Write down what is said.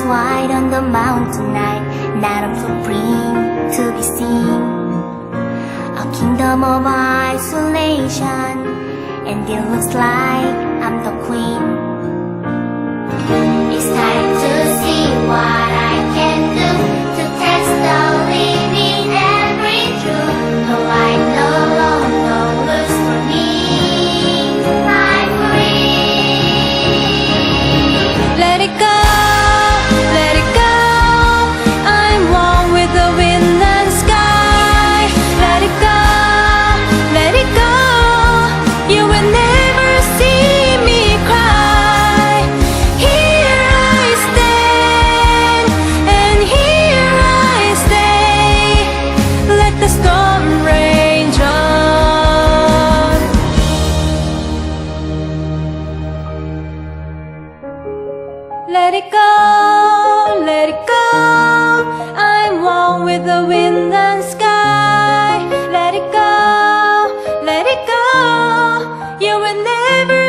white on the mountain tonight, not a footprint to be seen. A kingdom of isolation, and it looks like I'm the queen. It's time to see what I can do to test the living and breathe through. No light, no long, no looks for me. I'm free. Let it go, let it go. I'm one with the wind and sky. Let it go, let it go. You will never see me cry. Here I stand, and here I stay. Let the storm rage on. Let it go, let it go. I'm one with the wind and sky. Let it go, let it go. You will never